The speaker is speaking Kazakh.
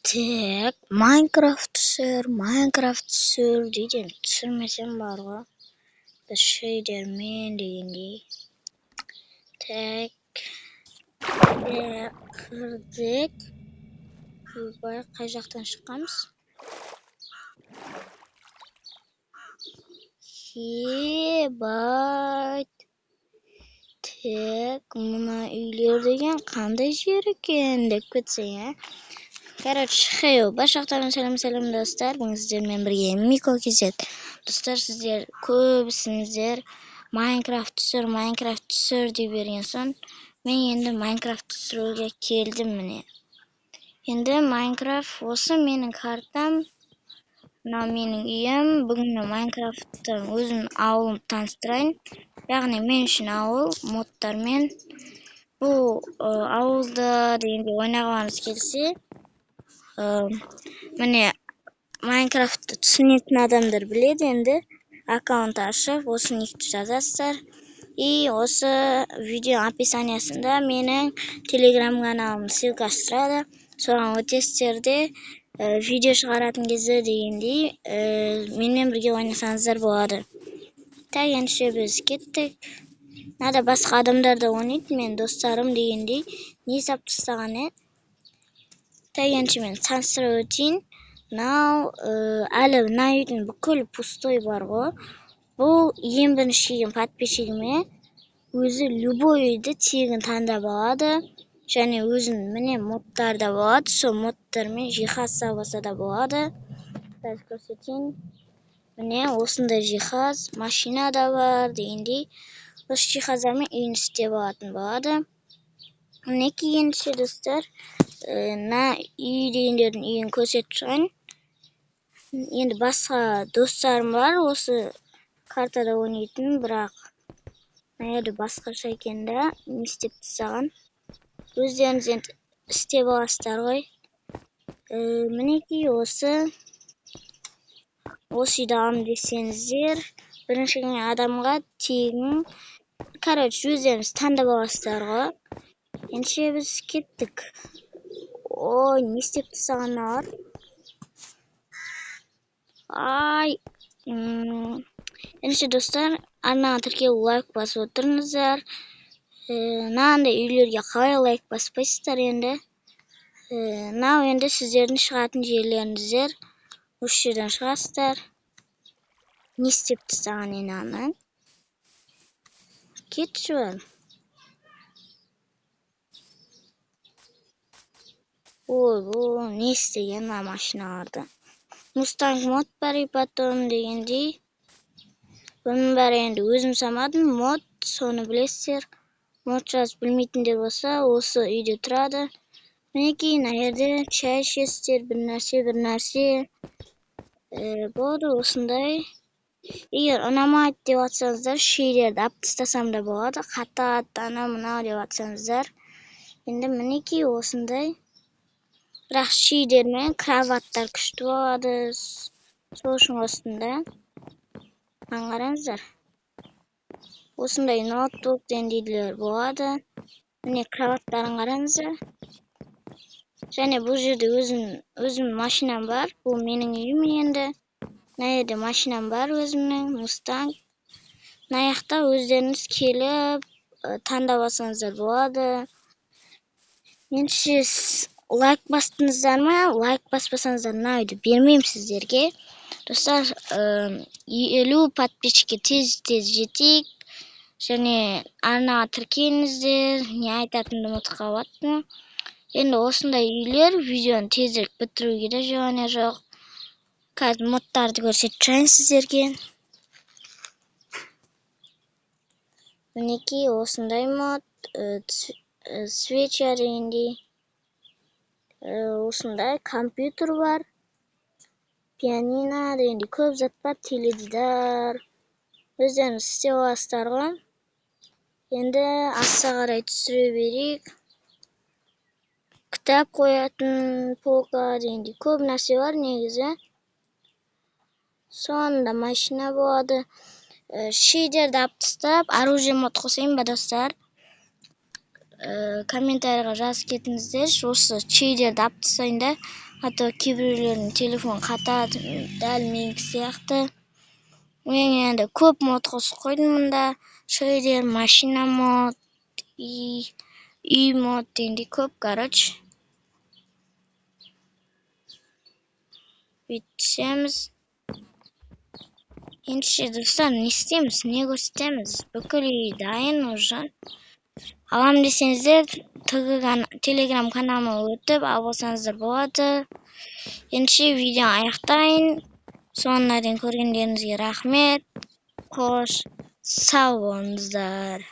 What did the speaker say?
Так, Minecraft түсір деген түсірмесем бар ғой. Біз шейдермен дегендей. Так, кірдік. Ойбай, қай жақтан шыққанбыз? Ебать. Так, мына үйлер деген қандай жер екен деп кетсең, ә? Короче, хей, башақтарым сәлем достар. Бүгін сіздермен бірге Мико кезет. Достар, сіздер көбісіңіздер Minecraft түсір деп берген соң, мен енді Minecraft түсіруге келдім міне. Енді Minecraft осы менің картам, мынау менің үйім. Бүгін Minecraft'та өзім ауылым таныстырайын. Яғни мен үшін ауыл модтармен. Бұл ауылда дегенде ойнағаныңыз келсе, міне Minecraft'ты түсінетін адамдар біледі енді. Аккаунт ашып, осы никті жазасыздар. И осы видео описаниясында менің Telegram каналым ссылкасы тұрады. Соған өтесіздер де видео шығаратын кезде дегендей менімен бірге ойнасаңыздар болады. Так, ендеше біз кеттік. Надо басқа адамдар да ойнайды, мен достарым дегендей не сап тастаған, ә? Так, ендеше мен таныстырып өтейін. Мынау әлі мына үйдің бүкіл пустой бар ғой. Бұл ең бірінші келген подписчигіме өзі любой үйді тегін таңдап алады. Және өзінің міне модтар да болады. Сол модтармен жиһаз салса да болады. Қазір көрсетейін. Міне осындай жиһаз, машина да бар дегендей. Осы жиһаздармен үйін істеп алатын болады. Мінекей ендеше достар, мына үй дегендердің үйін көрсетіп шығайын. Енді басқа достарым бар осы картада ойнайтын, бірақ мына басқаша екен да, не істеп тастаған. Өздеріңіз енді істеп аласыздар ғой. Мінекей осы үйді аламын десеңіздер, бірінші адамға тегін, короче, өздеріңіз таңдап аласыздар ғой. Ендеше біз кеттік. Ой, не істеп тастағандар? Ай. Ендеше достар, арнаға тіркеліп лайк басып отырыңыздар. Мынандай үйлерге қалай лайк баспайсыздар енді? Мынау енді сіздердің шығатын жерлеріңіздер. Осы жерден шығасыздар. Не істеп тастаған енді ана? Кетші бар. Ой, бұл не істеген мына машиналарды? Mustang мод бар, потом дегендей. Бұның бәрі енді өзім самадым, мод, соны білесіздер. Мод жазып білмейтіндер болса, осы үйде тұрады. Мінекей, мына жерде шай ішесіздер, бір нәрсе. Болды осындай. Егер ұнамайды деп атсаңыздар, шейлерді алып тастасам да болады. Қатат, ана мынау деп атсаңыздар. Енді мінекей осындай. Бірақ шейдермен кроваттар күшті болады. Сол үшін осында. Аңғараңыздар. Осындай ноутбук деңгейлер болады. Міне кроваттарын қараңыздар. Және бұл жерде өзім машинам бар. Бұл менің үйім енді. Мына жерде машинам бар өзімнің, Mustang. Мына жақта өздеріңіз келіп таңдап алсаңыздар болады. Ендеше лайк бастыңыздар ма? Лайк баспасаңыздар мына үйді бермеймін сіздерге. Достар, 50 подписчикке тез жетейік. Және арнаға тіркеліңіздер, не айтатынымды ұмытып қалыппын. Енді осындай үйлер, видеоны тезірек бітіруге де жоқ. Қазір модтарды көрсетіп тұрайын сіздерге. Мінекей осындай мод, свеча дегендей. Осындай компьютер бар. Пианино дегендей көп зат бар, теледидар. Өздеріңіз істеп аласыздар ғой. Енді астқа қарай түсіре берейік. Кітап қоятын полка дегендей көп нәрсе бар негізі. Сонда машина болады. Шейдерді алып тастап, оружие мод қосайын ба достар? kommentariyga жазып кетиңиздерчи. Осы чейлерди алып тастайын да. А то кейбіреулердің телефон қатады, дәл меники сияқты. Мен енді көп мод қосып қойдым мында. Шейдер, машина мод, үй мод дегендей көп, короче. Бүйтсеміз. Ендеше достар, не істейміз, не көрсетеміз? Бүкіл үй дайын уже. Алам десеңіздер, телеграм каналыма өтіп алсаңыздар болады. Ендеше видео аяқтайын. Соңына дейін көргендеріңізге рахмет. Қош, сау болыңыздар.